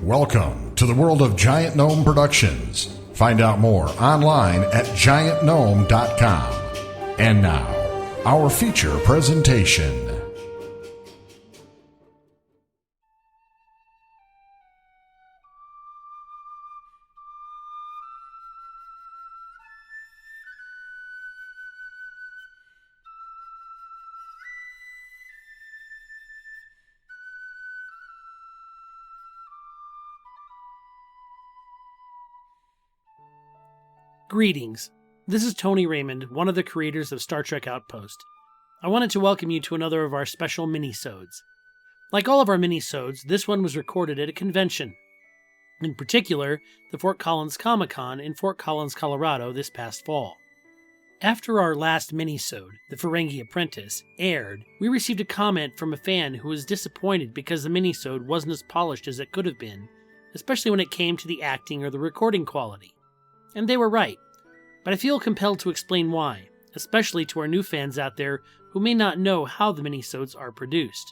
Welcome to the world of Giant Gnome Productions. Find out more online at giantgnome.com. And now, our feature presentation. Greetings. This is Tony Raymond, one of the creators of Star Trek Outpost. I wanted to welcome you to another of our special mini-sodes. Like all of our mini-sodes, this one was recorded at a convention. In particular, the Fort Collins Comic-Con in Fort Collins, Colorado this past fall. After our last mini-sode, The Ferengi Apprentice, aired, we received a comment from a fan who was disappointed because the mini-sode wasn't as polished as it could have been, especially when it came to the acting or the recording quality. And they were right. But I feel compelled to explain why, especially to our new fans out there who may not know how the minisodes are produced.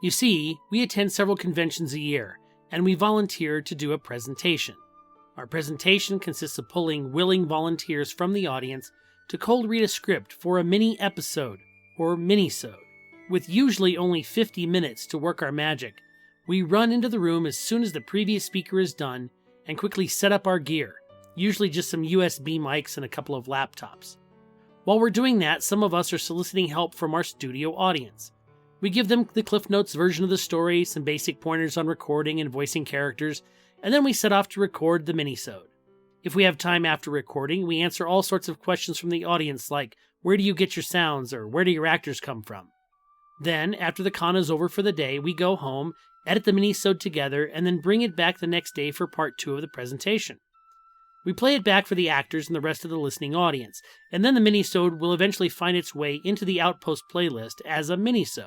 You see, we attend several conventions a year, and we volunteer to do a presentation. Our presentation consists of pulling willing volunteers from the audience to cold read a script for a mini-episode, or minisode. With usually only 50 minutes to work our magic, we run into the room as soon as the previous speaker is done and quickly set up our gear. Usually just some USB mics and a couple of laptops. While we're doing that, some of us are soliciting help from our studio audience. We give them the Cliff Notes version of the story, some basic pointers on recording and voicing characters, and then we set off to record the minisode. If we have time after recording, we answer all sorts of questions from the audience like, where do you get your sounds, or where do your actors come from? Then, after the con is over for the day, we go home, edit the minisode together, and then bring it back the next day for part 2 of the presentation. We play it back for the actors and the rest of the listening audience, and then the minisode will eventually find its way into the Outpost playlist as a minisode.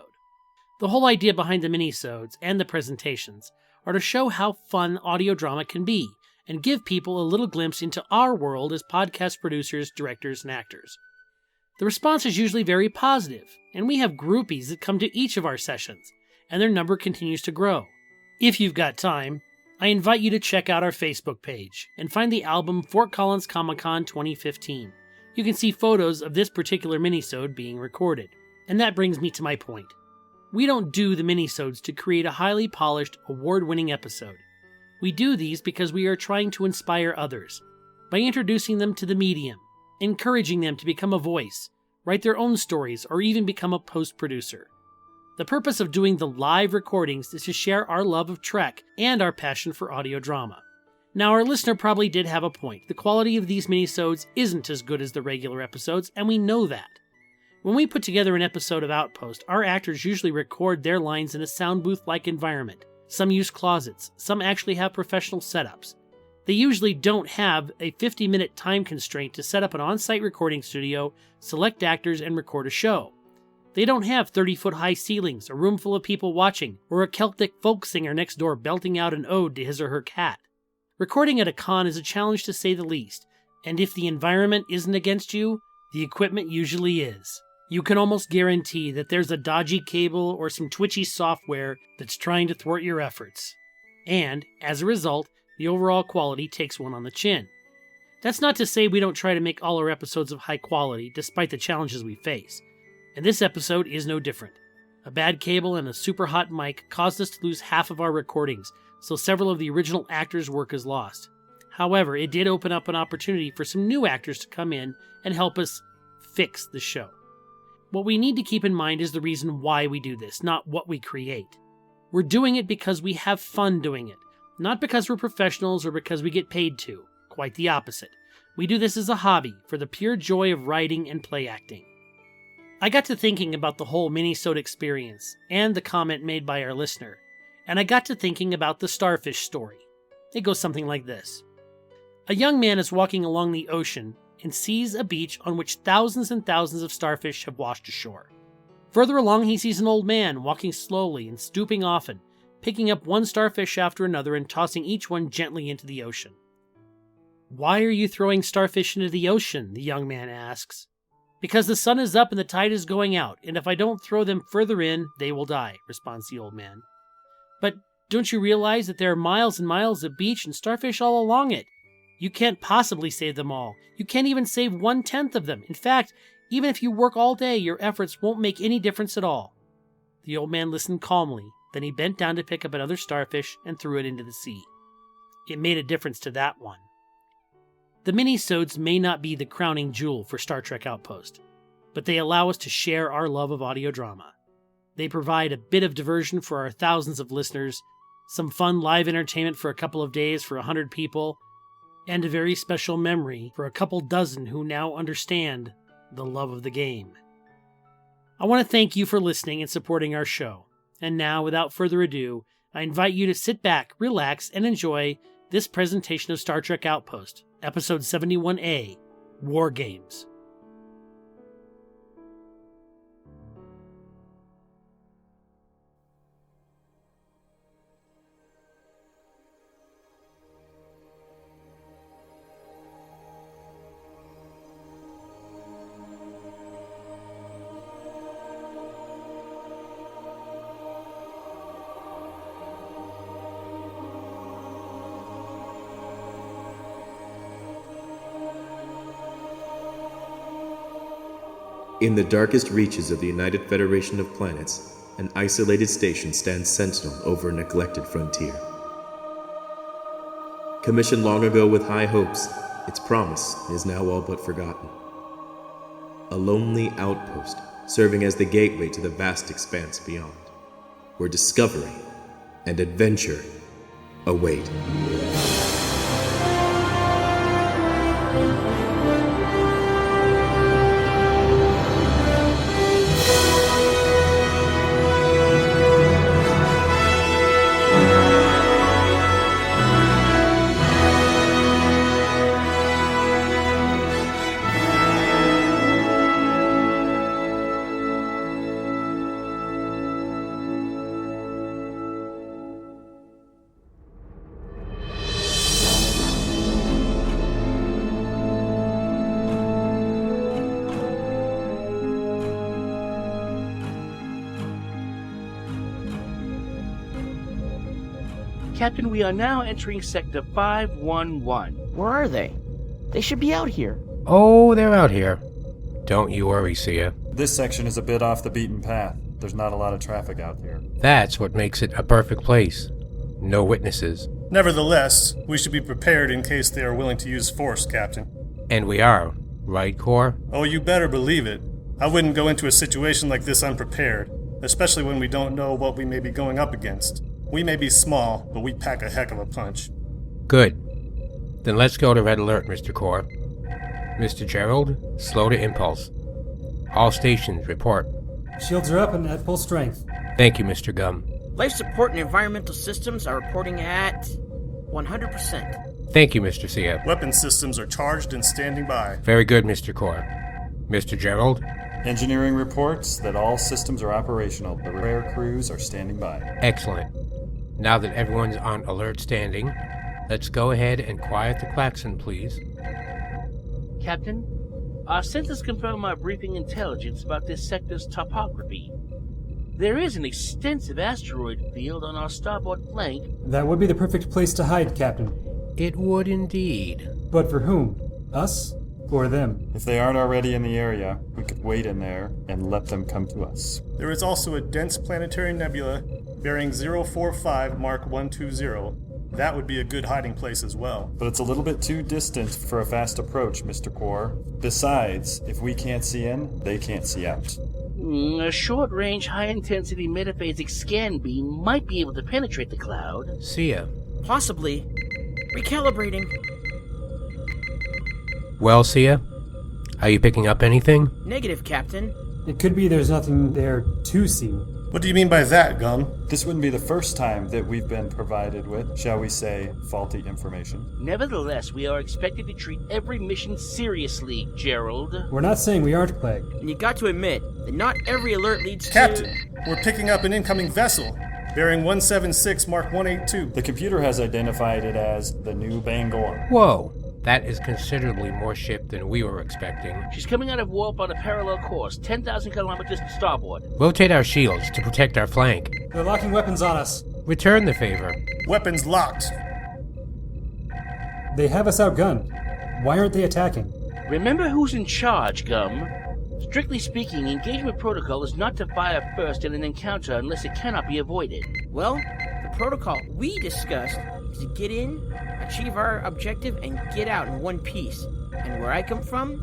The whole idea behind the minisodes and the presentations are to show how fun audio drama can be, and give people a little glimpse into our world as podcast producers, directors, and actors. The response is usually very positive, and we have groupies that come to each of our sessions, and their number continues to grow. If you've got time, I invite you to check out our Facebook page and find the album Fort Collins Comic-Con 2015. You can see photos of this particular minisode being recorded. And that brings me to my point. We don't do the minisodes to create a highly polished, award-winning episode. We do these because we are trying to inspire others, by introducing them to the medium, encouraging them to become a voice, write their own stories, or even become a post-producer. The purpose of doing the live recordings is to share our love of Trek and our passion for audio drama. Now, our listener probably did have a point. The quality of these minisodes isn't as good as the regular episodes, and we know that. When we put together an episode of Outpost, our actors usually record their lines in a sound booth-like environment. Some use closets, some actually have professional setups. They usually don't have a 50-minute time constraint to set up an on-site recording studio, select actors, and record a show. They don't have 30-foot-high ceilings, a room full of people watching, or a Celtic folk singer next door belting out an ode to his or her cat. Recording at a con is a challenge to say the least, and if the environment isn't against you, the equipment usually is. You can almost guarantee that there's a dodgy cable or some twitchy software that's trying to thwart your efforts. And, as a result, the overall quality takes one on the chin. That's not to say we don't try to make all our episodes of high quality, despite the challenges we face. And this episode is no different. A bad cable and a super hot mic caused us to lose half of our recordings, so several of the original actors' work is lost. However, it did open up an opportunity for some new actors to come in and help us fix the show. What we need to keep in mind is the reason why we do this, not what we create. We're doing it because we have fun doing it, not because we're professionals or because we get paid to. Quite the opposite. We do this as a hobby, for the pure joy of writing and play acting. I got to thinking about the whole minisode experience and the comment made by our listener, and I got to thinking about the starfish story. It goes something like this. A young man is walking along the ocean and sees a beach on which thousands and thousands of starfish have washed ashore. Further along, he sees an old man walking slowly and stooping often, picking up one starfish after another and tossing each one gently into the ocean. "Why are you throwing starfish into the ocean?" the young man asks. "Because the sun is up and the tide is going out, and if I don't throw them further in, they will die," responds the old man. But Don't you realize that there are miles and miles of beach and starfish all along it? You can't possibly save them all. You can't even save 1/10 of them. In fact, even if you work all day, your efforts won't make any difference at all. The old man listened calmly. Then he bent down to pick up another starfish and threw it into the sea. It made a difference to that one. The mini-sodes may not be the crowning jewel for Star Trek Outpost, but they allow us to share our love of audio drama. They provide a bit of diversion for our thousands of listeners, some fun live entertainment for a couple of days for 100 people, and a very special memory for a couple dozen who now understand the love of the game. I want to thank you for listening and supporting our show. And now, without further ado, I invite you to sit back, relax, and enjoy this presentation of Star Trek Outpost, Episode 71A, War Games. In the darkest reaches of the United Federation of Planets, an isolated station stands sentinel over a neglected frontier. Commissioned long ago with high hopes, its promise is now all but forgotten. A lonely outpost serving as the gateway to the vast expanse beyond, where discovery and adventure await. Captain, we are now entering Sector 511. Where are they? They should be out here. Oh, they're out here. Don't you worry, Sia. This section is a bit off the beaten path. There's not a lot of traffic out here. That's what makes it a perfect place. No witnesses. Nevertheless, we should be prepared in case they are willing to use force, Captain. And we are, right, Cor? Oh, you better believe it. I wouldn't go into a situation like this unprepared, especially when we don't know what we may be going up against. We may be small, but we pack a heck of a punch. Good. Then let's go to Red Alert, Mr. Cor. Mr. Gerald, slow to impulse. All stations, report. Shields are up and at full strength. Thank you, Mr. Gum. Life support and environmental systems are reporting at 100%. Thank you, Mr. Sia. Weapon systems are charged and standing by. Very good, Mr. Cor. Mr. Gerald? Engineering reports that all systems are operational. The repair crews are standing by. Excellent. Now that everyone's on alert standing, let's go ahead and quiet the klaxon, please. Captain, our sensors confirm our briefing intelligence about this sector's topography. There is an extensive asteroid field on our starboard flank. That would be the perfect place to hide, Captain. It would indeed. But for whom? Us? Or them? If they aren't already in the area, we could wait in there and let them come to us. There is also a dense planetary nebula bearing 045 Mark 120. That would be a good hiding place as well. But it's a little bit too distant for a fast approach, Mr. Cor. Besides, if we can't see in, they can't see out. A short-range, high-intensity metaphasic scan beam might be able to penetrate the cloud. Sia. Possibly. Recalibrating. Well, Sia? Are you picking up anything? Negative, Captain. It could be there's nothing there to see. What do you mean by that, Gum? This wouldn't be the first time that we've been provided with, shall we say, faulty information. Nevertheless, we are expected to treat every mission seriously, Gerald. We're not saying we aren't plagued. And you got to admit that not every alert leads Captain, we're picking up an incoming vessel bearing 176 Mark 182. The computer has identified it as the New Bangor. Whoa. That is considerably more ship than we were expecting. She's coming out of warp on a parallel course, 10,000 kilometers to starboard. Rotate our shields to protect our flank. They're locking weapons on us. Return the favor. Weapons locked. They have us outgunned. Why aren't they attacking? Remember who's in charge, Gum. Strictly speaking, engagement protocol is not to fire first in an encounter unless it cannot be avoided. Well, the protocol we discussed is to get in, achieve our objective, and get out in one piece. And where I come from,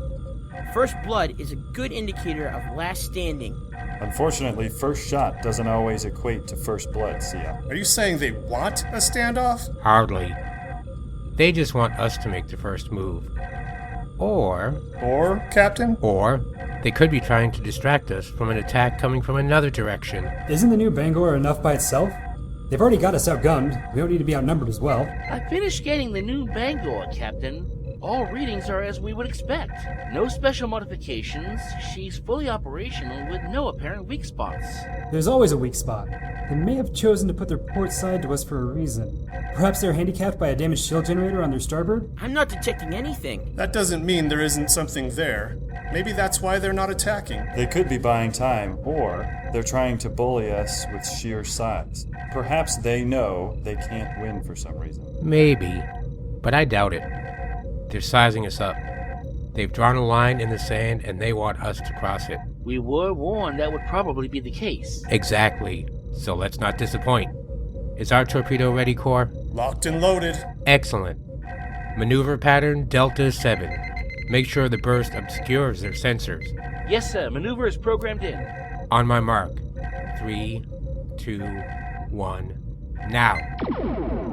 first blood is a good indicator of last standing. Unfortunately, first shot doesn't always equate to first blood, Sia. Are you saying they want a standoff? Hardly. They just want us to make the first move. Or Captain? Or they could be trying to distract us from an attack coming from another direction. Isn't the new Bangor enough by itself? They've already got us outgunned. We don't need to be outnumbered as well. I finished scanning the new Bangor, Captain. All readings are as we would expect. No special modifications. She's fully operational with no apparent weak spots. There's always a weak spot. They may have chosen to put their port side to us for a reason. Perhaps they're handicapped by a damaged shield generator on their starboard? I'm not detecting anything. That doesn't mean there isn't something there. Maybe that's why they're not attacking. They could be buying time, or they're trying to bully us with sheer size. Perhaps they know they can't win for some reason. Maybe, but I doubt it. They're sizing us up. They've drawn a line in the sand and they want us to cross it. We were warned that would probably be the case. Exactly. So let's not disappoint. Is our torpedo ready, Core? Locked and loaded. Excellent. Maneuver pattern Delta 7. Make sure the burst obscures their sensors. Yes, sir. Maneuver is programmed in. On my mark. 3, 2, 1. Now.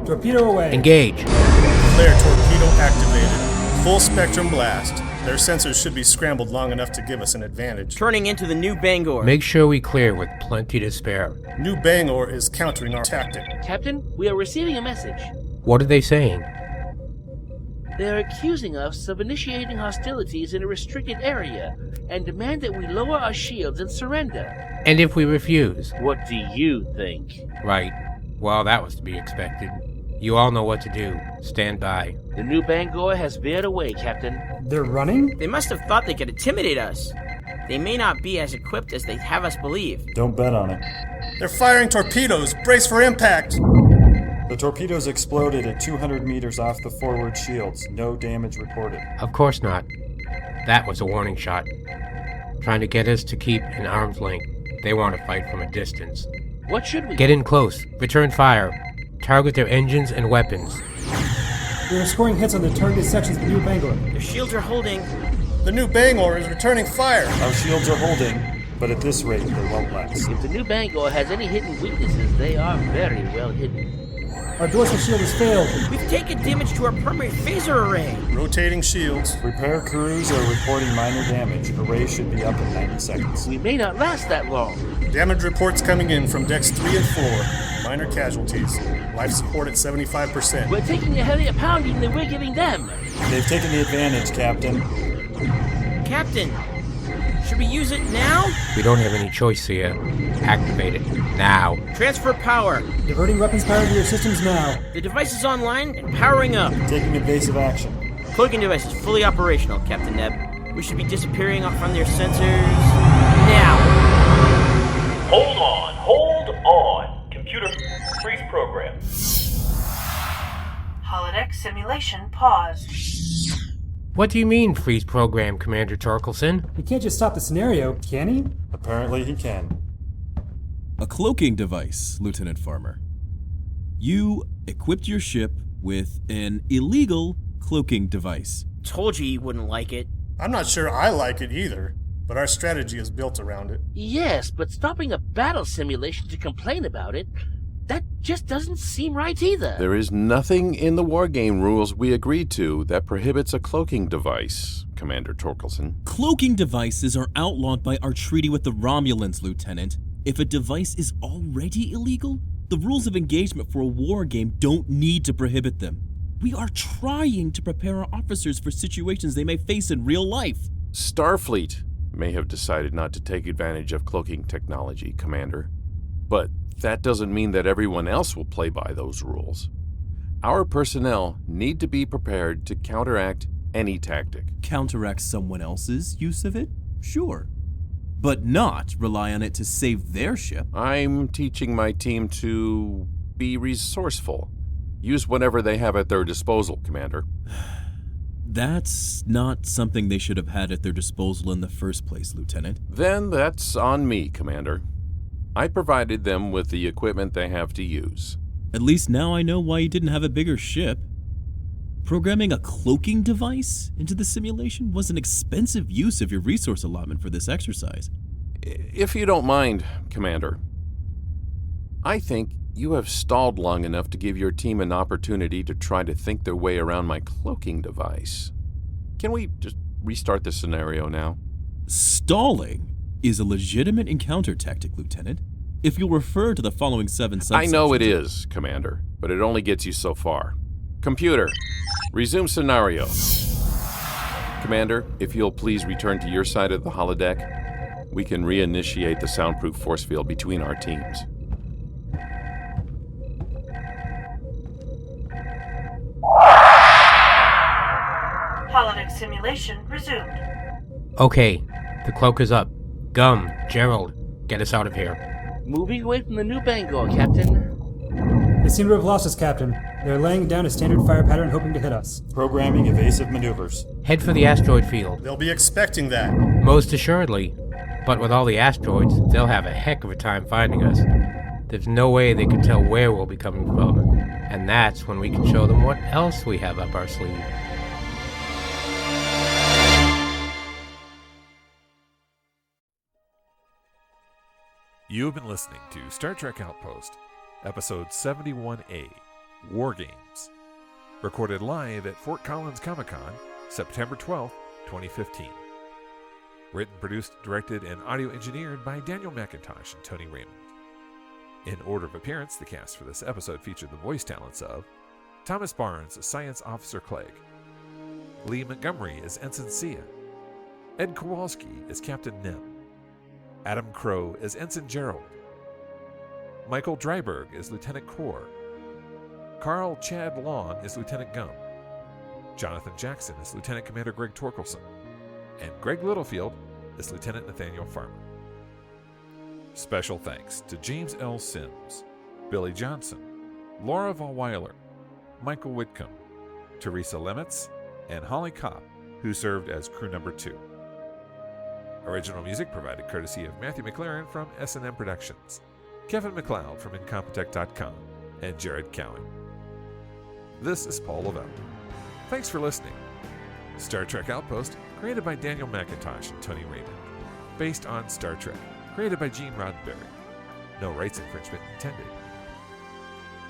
Torpedo away. Engage. Flare torpedo activated. Full spectrum blast. Their sensors should be scrambled long enough to give us an advantage. Turning into the new Bangor. Make sure we clear with plenty to spare. New Bangor is countering our tactic. Captain, we are receiving a message. What are they saying? They're accusing us of initiating hostilities in a restricted area and demand that we lower our shields and surrender. And if we refuse? What do you think? Right. Well, that was to be expected. You all know what to do. Stand by. The new Bangor has veered away, Captain. They're running? They must have thought they could intimidate us. They may not be as equipped as they have us believe. Don't bet on it. They're firing torpedoes. Brace for impact. The torpedoes exploded at 200 meters off the forward shields. No damage reported. Of course not. That was a warning shot. Trying to get us to keep an arm's length. They want to fight from a distance. What should we... Get in close. Return fire. Target their engines and weapons. We are scoring hits on the targeted sections of the new Bangor. Their shields are holding. The new Bangor is returning fire. Our shields are holding, but at this rate, they won't last. If the new Bangor has any hidden weaknesses, they are very well hidden. Our dorsal shield has failed. We've taken damage to our primary phaser array. Rotating shields. Repair crews are reporting minor damage. Array should be up in 90 seconds. We may not last that long. Damage reports coming in from decks 3 and 4. Minor casualties. Life support at 75%. We're taking a heavier pounding than we're giving them. They've taken the advantage, Captain. Captain, should we use it now? We don't have any choice here. Activate it. Now. Transfer power. Diverting weapons power to your systems now. The device is online and powering up. Taking evasive action. Cloaking device is fully operational, Captain Neb. We should be disappearing from their sensors now. Hold on. Computer freeze program. Holodeck simulation paused. What do you mean, freeze program, Commander Torkelson? He can't just stop the scenario, can he? Apparently he can. A cloaking device, Lieutenant Farmer. You equipped your ship with an illegal cloaking device. Told you wouldn't like it. I'm not sure I like it either, but our strategy is built around it. Yes, but stopping a battle simulation to complain about it, that just doesn't seem right either. There is nothing in the wargame rules we agreed to that prohibits a cloaking device, Commander Torkelson. Cloaking devices are outlawed by our treaty with the Romulans, Lieutenant. If a device is already illegal, the rules of engagement for a wargame don't need to prohibit them. We are trying to prepare our officers for situations they may face in real life. Starfleet may have decided not to take advantage of cloaking technology, Commander. But that doesn't mean that everyone else will play by those rules. Our personnel need to be prepared to counteract any tactic. Counteract someone else's use of it? Sure. But not rely on it to save their ship. I'm teaching my team to be resourceful. Use whatever they have at their disposal, Commander. That's not something they should have had at their disposal in the first place, Lieutenant. Then that's on me, Commander. I provided them with the equipment they have to use. At least now I know why you didn't have a bigger ship. Programming a cloaking device into the simulation was an expensive use of your resource allotment for this exercise. If you don't mind, Commander, I think you have stalled long enough to give your team an opportunity to try to think their way around my cloaking device. Can we just restart the scenario now? Stalling is a legitimate encounter tactic, Lieutenant. If you'll refer to the following 7 subsections... I know it is, Commander, but it only gets you so far. Computer, resume scenario. Commander, if you'll please return to your side of the holodeck, we can reinitiate the soundproof force field between our teams. Holodeck simulation resumed. Okay, the cloak is up. Gum, Gerald, get us out of here. Moving away from the new Bangor, Captain. They seem to have lost us, Captain. They're laying down a standard fire pattern hoping to hit us. Programming evasive maneuvers. Head for the asteroid field. They'll be expecting that. Most assuredly. But with all the asteroids, they'll have a heck of a time finding us. There's no way they can tell where we'll be coming from. And that's when we can show them what else we have up our sleeve. You have been listening to Star Trek Outpost, Episode 71A, War Games, recorded live at Fort Collins Comic-Con, September 12, 2015. Written, produced, directed, and audio engineered by Daniel McIntosh and Tony Raymond. In order of appearance, the cast for this episode featured the voice talents of Thomas Barnes as Science Officer Clegg, Lee Montgomery as Ensign Sia, Ed Kowalski as Captain Nim, Adam Crow as Ensign Gerald, Michael Dryberg as Lieutenant Core, Carl Chad Long as Lieutenant Gum, Jonathan Jackson as Lieutenant Commander Greg Torkelson, and Greg Littlefield as Lieutenant Nathaniel Farmer. Special thanks to James L. Sims, Billy Johnson, Laura Vollweiler, Michael Whitcomb, Teresa Lemitz, and Holly Kopp, who served as crew number 2. Original music provided courtesy of Matthew McLaren from S&M Productions, Kevin McLeod from Incompetech.com, and Jared Cowan. This is Paul Levelle. Thanks for listening. Star Trek Outpost, created by Daniel McIntosh and Tony Raymond. Based on Star Trek, created by Gene Roddenberry. No rights infringement intended.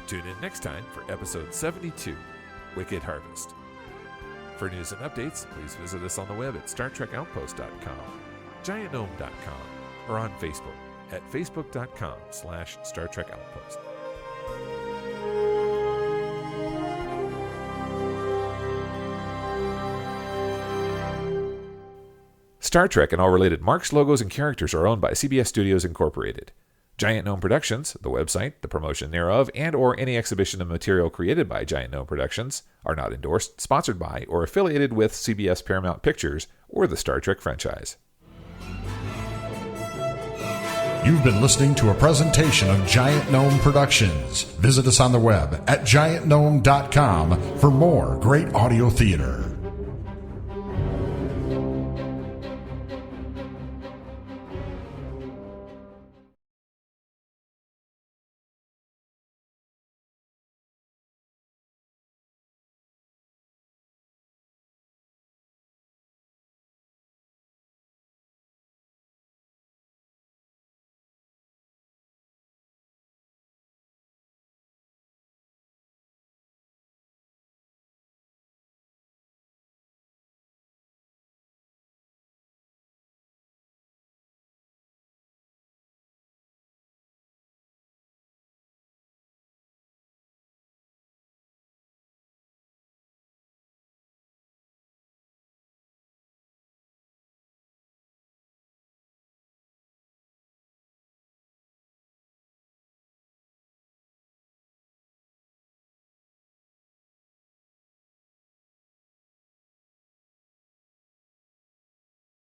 Tune in next time for Episode 72, Wicked Harvest. For news and updates, please visit us on the web at StarTrekOutpost.com, GiantGnome.com, or on Facebook at Facebook.com/Star Trek Outpost. Star Trek and all related marks, logos, and characters are owned by CBS Studios Incorporated. Giant Gnome Productions, the website, the promotion thereof, and or any exhibition of material created by Giant Gnome Productions are not endorsed, sponsored by, or affiliated with CBS Paramount Pictures or the Star Trek franchise. You've been listening to a presentation of Giant Gnome Productions. Visit us on the web at giantgnome.com for more great audio theater.